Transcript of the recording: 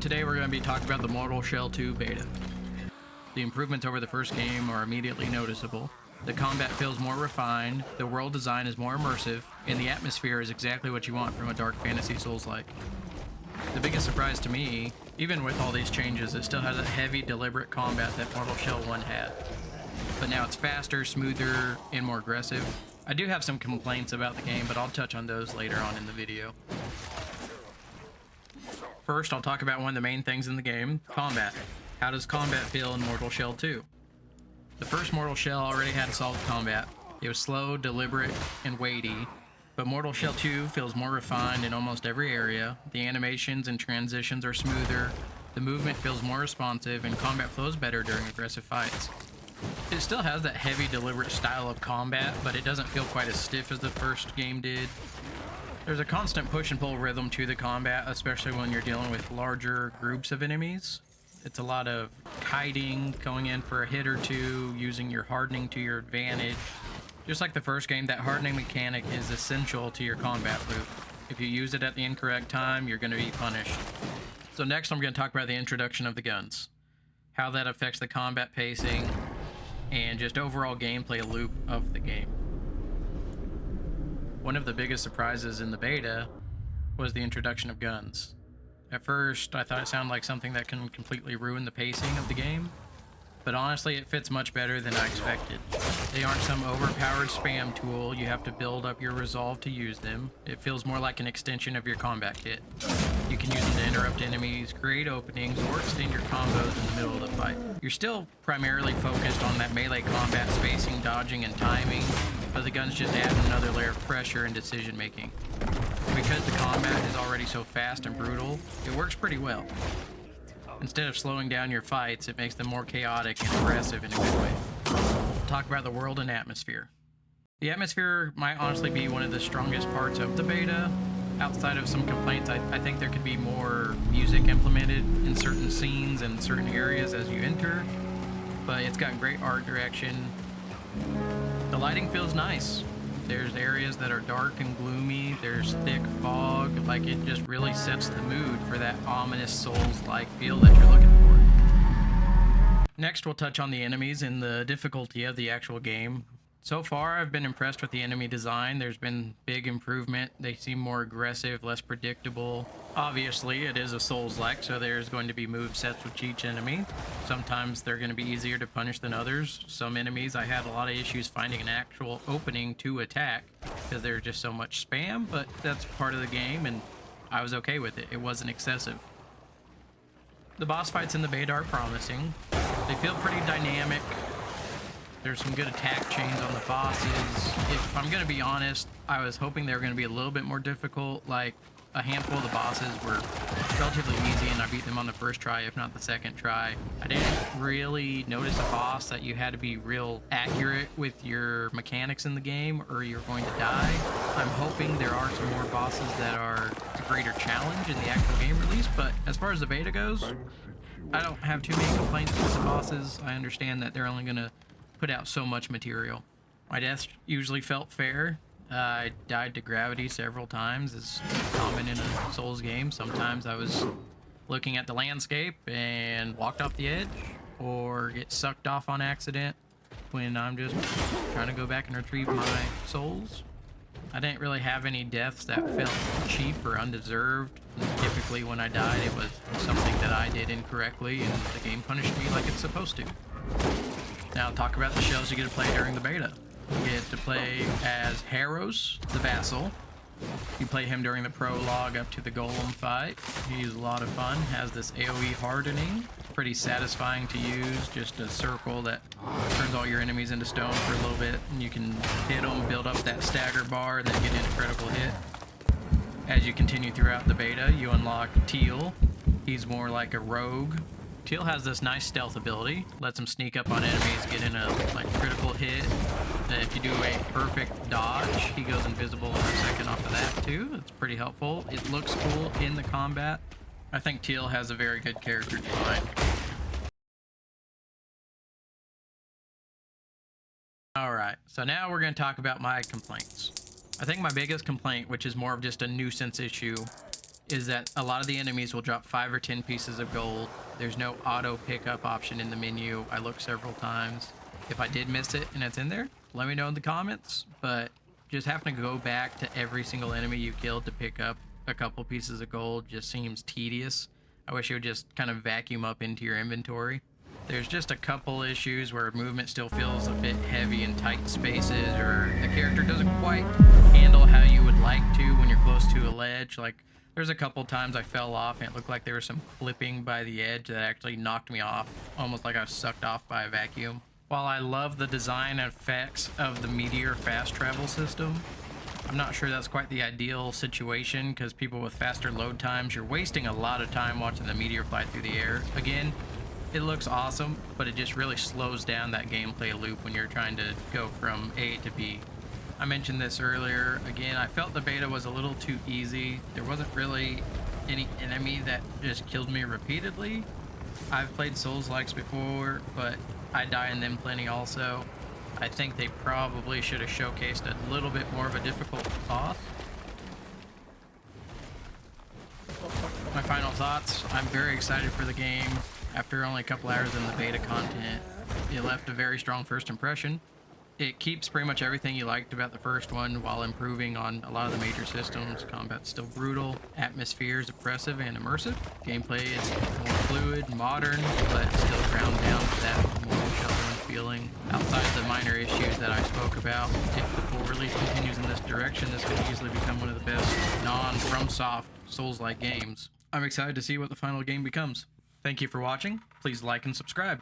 Today we're going to be talking about the Mortal Shell 2 beta. The improvements over the first game are immediately noticeable. The combat feels more refined, the world design is more immersive, and the atmosphere is exactly what you want from a dark fantasy Souls-like. The biggest surprise to me, even with all these changes, it still has a heavy, deliberate combat that Mortal Shell 1 had. But now it's faster, smoother, and more aggressive. I do have some complaints about the game, but I'll touch on those later on in the video. First, I'll talk about one of the main things in the game, combat. How does combat feel in Mortal Shell 2? The first Mortal Shell already had solid combat. It was slow, deliberate, and weighty, but Mortal Shell 2 feels more refined in almost every area. The animations and transitions are smoother, the movement feels more responsive, and combat flows better during aggressive fights. It still has that heavy, deliberate style of combat, but it doesn't feel quite as stiff as the first game did. There's a constant push and pull rhythm to the combat, especially when you're dealing with larger groups of enemies. It's a lot of kiting, going in for a hit or two, using your hardening to your advantage. Just like the first game, that hardening mechanic is essential to your combat loop. If you use it at the incorrect time, you're going to be punished. So next I'm going to talk about the introduction of the guns, how that affects the combat pacing, and just overall gameplay loop of the game. One of the biggest surprises in the beta was the introduction of guns. At first, I thought it sounded like something that can completely ruin the pacing of the game, but honestly, it fits much better than I expected. They aren't some overpowered spam tool. You have to build up your resolve to use them. It feels more like an extension of your combat kit. You can use them to interrupt enemies, create openings, or extend your combos in the middle of the fight. You're still primarily focused on that melee combat spacing, dodging, and timing, but the guns just add another layer of pressure and decision making. Because the combat is already so fast and brutal, it works pretty well. Instead of slowing down your fights, it makes them more chaotic and aggressive in a good way. We'll talk about the world and atmosphere. The atmosphere might honestly be one of the strongest parts of the beta. Outside of some complaints, I think there could be more music implemented in certain scenes and certain areas as you enter, but it's got great art direction. The lighting feels nice. There's areas that are dark and gloomy, there's thick fog, like it just really sets the mood for that ominous Souls-like feel that you're looking for. Next, we'll touch on the enemies and the difficulty of the actual game. So far, I've been impressed with the enemy design. There's been big improvement. They seem more aggressive, less predictable. Obviously, it is a Souls-like, so there's going to be move sets with each enemy. Sometimes they're going to be easier to punish than others. Some enemies, I had a lot of issues finding an actual opening to attack because there's just so much spam, but that's part of the game, and I was okay with it. It wasn't excessive. The boss fights in the beta are promising. They feel pretty dynamic. There's some good attack chains on the bosses. If I'm going to be honest, I was hoping they were going to be a little bit more difficult. Like, a handful of the bosses were relatively easy, and I beat them on the first try, if not the second try. I didn't really notice a boss that you had to be real accurate with your mechanics in the game, or you're going to die. I'm hoping there are some more bosses that are a greater challenge in the actual game release, but as far as the beta goes, I don't have too many complaints with the bosses. I understand that they're only going to put out so much material. My deaths usually felt fair. I died to gravity several times, as common in a Souls game. Sometimes I was looking at the landscape and walked off the edge, or get sucked off on accident when I'm just trying to go back and retrieve my souls. I didn't really have any deaths that felt cheap or undeserved. Typically when I died, it was something that I did incorrectly, and the game punished me like it's supposed to. Now I'll talk about the shells you get to play during the beta. You get to play as Harrows, the Vassal. You play him during the prologue up to the Golem fight. He's a lot of fun, has this AoE hardening. Pretty satisfying to use, just a circle that turns all your enemies into stone for a little bit. And you can hit them, build up that stagger bar, and then get in a critical hit. As you continue throughout the beta, you unlock Teal. He's more like a rogue. Teal has this nice stealth ability, lets him sneak up on enemies, get in a critical hit. If you do a perfect dodge, he goes invisible for a second off of that too. It's pretty helpful. It looks cool in the combat. I think Teal has a very good character design. Alright, so now we're going to talk about my complaints. I think my biggest complaint, which is more of just a nuisance issue, is that a lot of the enemies will drop 5 or 10 pieces of gold. There's no auto pickup option in the menu. I looked several times. If I did miss it and it's in there, let me know in the comments. But just having to go back to every single enemy you killed to pick up a couple pieces of gold just seems tedious. I wish it would just kind of vacuum up into your inventory. There's just a couple issues where movement still feels a bit heavy in tight spaces, or the character doesn't quite handle how you would like to when you're close to a ledge. Like, there's a couple times I fell off and it looked like there was some clipping by the edge that actually knocked me off, almost like I was sucked off by a vacuum. While I love the design effects of the Meteor fast travel system, I'm not sure that's quite the ideal situation, because people with faster load times, you're wasting a lot of time watching the Meteor fly through the air. Again, it looks awesome, but it just really slows down that gameplay loop when you're trying to go from A to B. I mentioned this earlier. Again, I felt the beta was a little too easy. There wasn't really any enemy that just killed me repeatedly. I've played Souls-likes before, but I die in them plenty also. I think they probably should have showcased a little bit more of a difficult boss. My final thoughts: I'm very excited for the game. After only a couple hours in the beta content, it left a very strong first impression. It keeps pretty much everything you liked about the first one while improving on a lot of the major systems. Combat's still brutal, atmosphere is oppressive and immersive. Gameplay is more fluid, modern, but still ground down to that more sheltering feeling. Outside the minor issues that I spoke about, if the full release continues in this direction, this could easily become one of the best non-FromSoft Souls-like games. I'm excited to see what the final game becomes. Thank you for watching. Please like and subscribe.